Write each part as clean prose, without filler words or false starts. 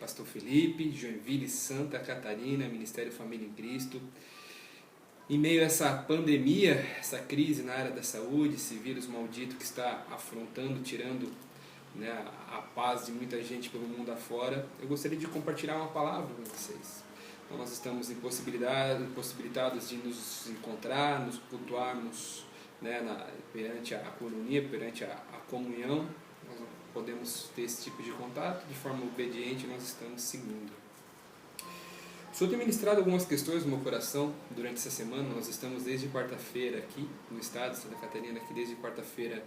Pastor Felipe, Joinville, Santa Catarina, Ministério Família em Cristo. Em meio a essa pandemia, essa crise na área da saúde, esse vírus maldito que está afrontando, tirando, né, a paz de muita gente pelo mundo afora, eu gostaria de compartilhar uma palavra com vocês. Então, nós estamos impossibilitados de nos encontrar, nos cultuarmos, né, perante a coinonia, perante a comunhão. Nós não podemos ter esse tipo de contato, de forma obediente nós estamos seguindo. O Senhor tem ministrado algumas questões no meu coração durante essa semana. Nós estamos desde quarta-feira aqui no estado de Santa Catarina, aqui desde quarta-feira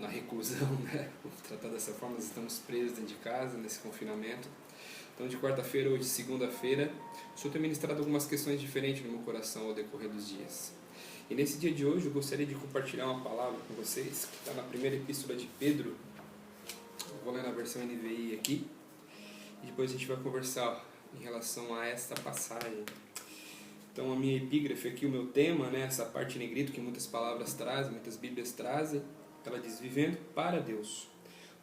na reclusão, né? Vamos tratar dessa forma, nós estamos presos dentro de casa nesse confinamento. Então, de quarta-feira ou de segunda-feira, o Senhor tem ministrado algumas questões diferentes no meu coração ao decorrer dos dias. E nesse dia de hoje eu gostaria de compartilhar uma palavra com vocês, que está na primeira epístola de Pedro. Eu vou ler na versão NVI aqui, e depois a gente vai conversar em relação a esta passagem. Então, a minha epígrafe aqui, o meu tema, né, essa parte em negrito que muitas palavras trazem, muitas bíblias trazem, ela diz: vivendo para Deus.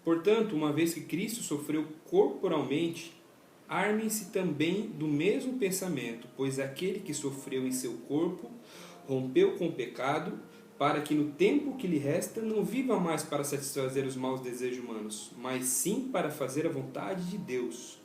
Portanto, uma vez que Cristo sofreu corporalmente, armem-se também do mesmo pensamento, pois aquele que sofreu em seu corpo rompeu com o pecado, para que no tempo que lhe resta não viva mais para satisfazer os maus desejos humanos, mas sim para fazer a vontade de Deus.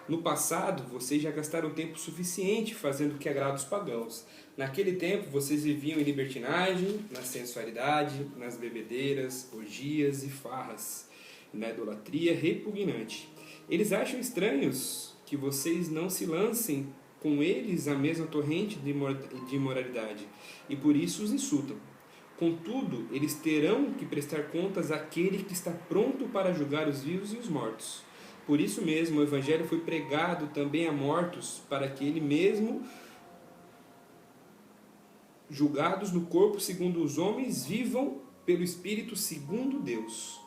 No passado, vocês já gastaram tempo suficiente fazendo o que agrada os pagãos. Naquele tempo, vocês viviam em libertinagem, na sensualidade, nas bebedeiras, orgias e farras, na idolatria repugnante. Eles acham estranhos que vocês não se lancem com eles a mesma torrente de imoralidade, e por isso os insultam. Contudo, eles terão que prestar contas àquele que está pronto para julgar os vivos e os mortos. Por isso mesmo, o Evangelho foi pregado também a mortos, para que ele mesmo, julgados no corpo segundo os homens, vivam pelo Espírito segundo Deus.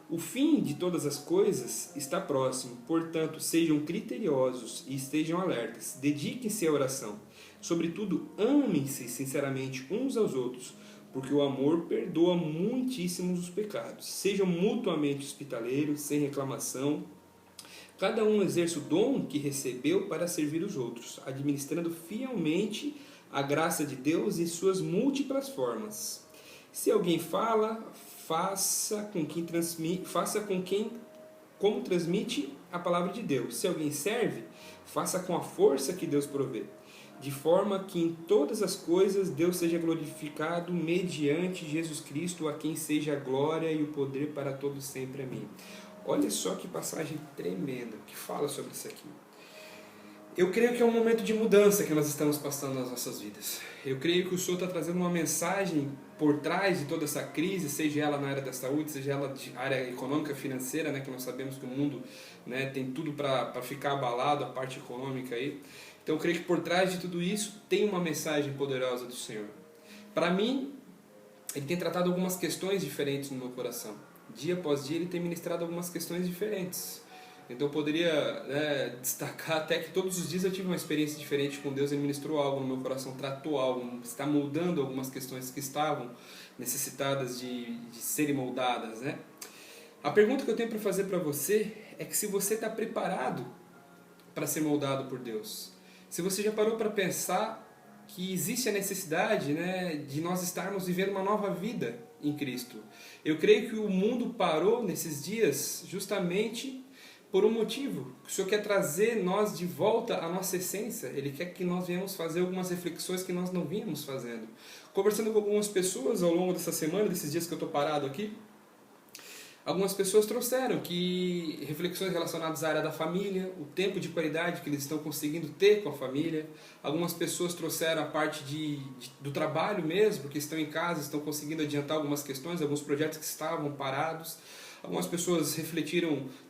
O fim de todas as coisas está próximo, portanto, sejam criteriosos e estejam alertas. Dediquem-se à oração. Sobretudo, amem-se sinceramente uns aos outros, porque o amor perdoa muitíssimos os pecados. Sejam mutuamente hospitaleiros, sem reclamação. Cada um exerça o dom que recebeu para servir os outros, administrando fielmente a graça de Deus em suas múltiplas formas. Se alguém fala, faça como transmite a palavra de Deus. Se alguém serve, faça com a força que Deus provê, de forma que em todas as coisas Deus seja glorificado mediante Jesus Cristo, a quem seja a glória e o poder para todos sempre. Amém. Olha só que passagem tremenda que fala sobre isso aqui. Eu creio que é um momento de mudança que nós estamos passando nas nossas vidas. Eu creio que o Senhor está trazendo uma mensagem por trás de toda essa crise, seja ela na área da saúde, seja ela de área econômica, financeira, né, que nós sabemos que o mundo, né, tem tudo para ficar abalado, a parte econômica aí. Então eu creio que por trás de tudo isso tem uma mensagem poderosa do Senhor. Para mim, Ele tem tratado algumas questões diferentes no meu coração. Dia após dia Ele tem ministrado algumas questões diferentes. Então eu poderia, né, destacar até que todos os dias eu tive uma experiência diferente com Deus. Ele ministrou algo no meu coração, tratou algo, está moldando algumas questões que estavam necessitadas de serem moldadas, né? A pergunta que eu tenho para fazer para você é que se você está preparado para ser moldado por Deus. Se você já parou para pensar que existe a necessidade, né, de nós estarmos vivendo uma nova vida em Cristo. Eu creio que o mundo parou nesses dias justamente por um motivo. O Senhor quer trazer nós de volta à nossa essência. Ele quer que nós venhamos fazer algumas reflexões que nós não vínhamos fazendo. Conversando com algumas pessoas ao longo dessa semana, desses dias que eu estou parado aqui, algumas pessoas trouxeram reflexões relacionadas à área da família, o tempo de qualidade que eles estão conseguindo ter com a família. Algumas pessoas trouxeram a parte do trabalho mesmo, porque estão em casa, estão conseguindo adiantar algumas questões, alguns projetos que estavam parados. Algumas pessoas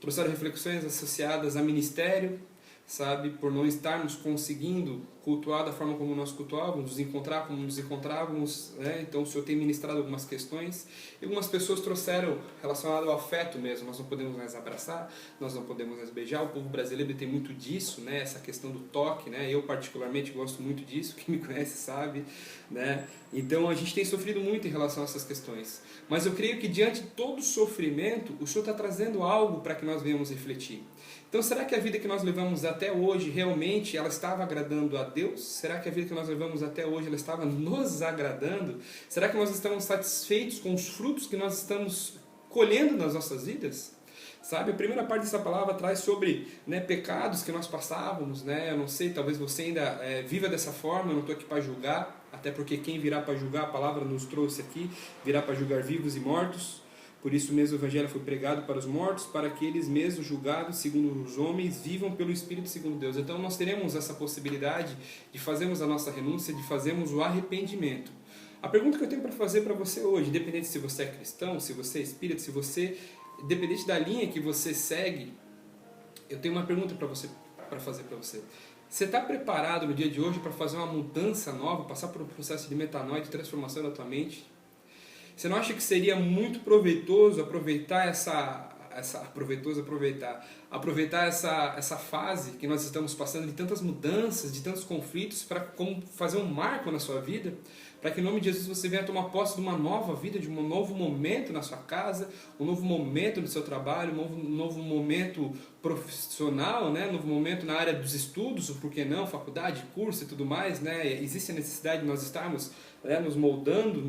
trouxeram reflexões associadas a ministério, sabe, por não estarmos conseguindo cultuar da forma como nós cultuávamos, nos encontrar como nos encontrávamos, né? Então o Senhor tem ministrado algumas questões, e algumas pessoas trouxeram relacionado ao afeto mesmo, nós não podemos mais abraçar, nós não podemos mais beijar, o povo brasileiro tem muito disso, né? Essa questão do toque, né? Eu particularmente gosto muito disso, quem me conhece sabe, né? Então a gente tem sofrido muito em relação a essas questões, mas eu creio que diante de todo o sofrimento, o Senhor está trazendo algo para que nós venhamos refletir. Então, será que a vida que nós levamos até hoje, realmente, ela estava agradando a Deus? Será que a vida que nós levamos até hoje, ela estava nos agradando? Será que nós estamos satisfeitos com os frutos que nós estamos colhendo nas nossas vidas? Sabe, a primeira parte dessa palavra traz sobre, né, pecados que nós passávamos, né? Eu não sei, talvez você ainda viva dessa forma, eu não estou aqui para julgar, até porque quem virá para julgar, a palavra nos trouxe aqui, virá para julgar vivos e mortos. Por isso mesmo o Evangelho foi pregado para os mortos, para que eles mesmos, julgados segundo os homens, vivam pelo Espírito segundo Deus. Então nós teremos essa possibilidade de fazermos a nossa renúncia, de fazermos o arrependimento. A pergunta que eu tenho para fazer para você hoje, independente se você é cristão, se você é espírita, se você, independente da linha que você segue, eu tenho uma pergunta para fazer para você. Você está preparado no dia de hoje para fazer uma mudança nova, passar por um processo de metanoia, de transformação da tua mente? Você não acha que seria muito proveitoso aproveitar essa fase que nós estamos passando de tantas mudanças, de tantos conflitos, para como fazer um marco na sua vida, para que em nome de Jesus você venha tomar posse de uma nova vida, de um novo momento na sua casa, um novo momento no seu trabalho, um novo momento profissional, né? Um novo momento na área dos estudos, ou por que não, faculdade, curso e tudo mais, né? Existe a necessidade de nós estarmos, né, nos moldando,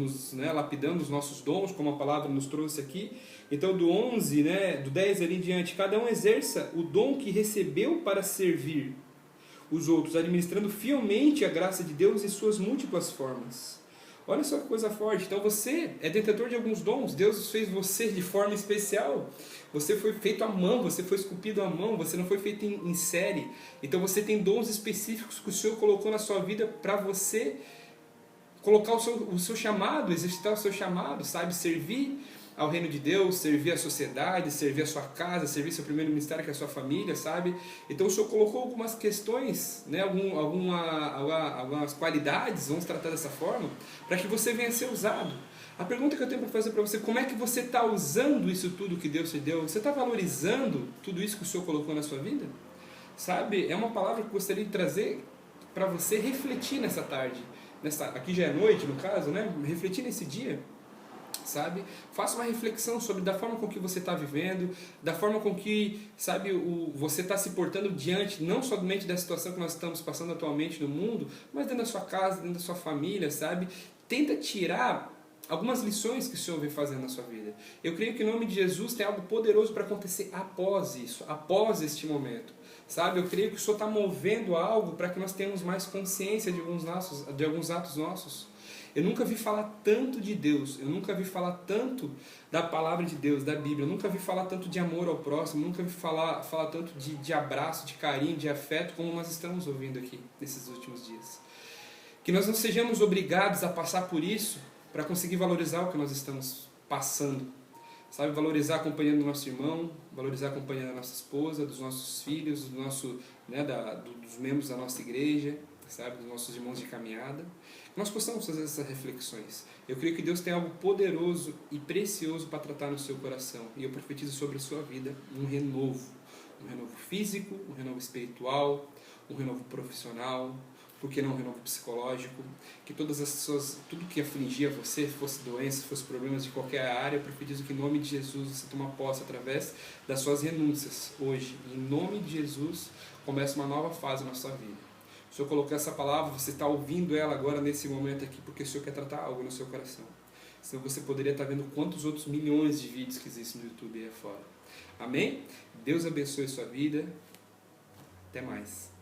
lapidando os nossos dons, como a palavra nos trouxe aqui. Então do 11, né, do 10 ali em diante, cada um exerça o dom que recebeu para servir os outros, administrando fielmente a graça de Deus em suas múltiplas formas. Olha só que coisa forte. Então você é detentor de alguns dons. Deus fez você de forma especial. Você foi feito à mão, você foi esculpido à mão, você não foi feito em série. Então você tem dons específicos que o Senhor colocou na sua vida para você colocar o seu chamado, exercitar o seu chamado, sabe? Servir ao reino de Deus, servir a sociedade, servir a sua casa, servir seu primeiro ministério, que é a sua família, sabe? Então o Senhor colocou algumas questões, né? Algumas qualidades, vamos tratar dessa forma, para que você venha a ser usado. A pergunta que eu tenho para fazer para você, como é que você está usando isso tudo que Deus te deu? Você está valorizando tudo isso que o Senhor colocou na sua vida? Sabe? É uma palavra que eu gostaria de trazer para você refletir nessa tarde. Aqui já é noite, no caso, né? Refletir nesse dia. Sabe? Faça uma reflexão sobre da forma com que você está vivendo, da forma com que, sabe, você está se portando diante, não somente da situação que nós estamos passando atualmente no mundo, mas dentro da sua casa, dentro da sua família, sabe? Tenta tirar algumas lições que o Senhor vem fazendo na sua vida. Eu creio que em nome de Jesus tem algo poderoso para acontecer após isso, após este momento. Sabe? Eu creio que o Senhor está movendo algo para que nós tenhamos mais consciência de alguns atos nossos. Eu nunca vi falar tanto de Deus, eu nunca vi falar tanto da palavra de Deus, da Bíblia, eu nunca vi falar tanto de amor ao próximo, nunca vi falar tanto de abraço, de carinho, de afeto, como nós estamos ouvindo aqui nesses últimos dias. Que nós não sejamos obrigados a passar por isso para conseguir valorizar o que nós estamos passando. Sabe, valorizar a companhia do nosso irmão, valorizar a companhia da nossa esposa, dos nossos filhos, dos membros da nossa igreja, sabe, dos nossos irmãos de caminhada. Nós possamos fazer essas reflexões. Eu creio que Deus tem algo poderoso e precioso para tratar no seu coração. E eu profetizo sobre a sua vida um renovo físico, um renovo espiritual, um renovo profissional, por que não um renovo psicológico, que tudo que afligia você, fosse doença, fosse problemas de qualquer área, eu profetizo que em nome de Jesus você toma posse através das suas renúncias hoje. Em nome de Jesus começa uma nova fase na sua vida. O Senhor colocou essa palavra, você está ouvindo ela agora nesse momento aqui, porque o Senhor quer tratar algo no seu coração. Senão você poderia estar vendo quantos outros milhões de vídeos que existem no YouTube aí fora. Amém? Deus abençoe a sua vida. Até mais.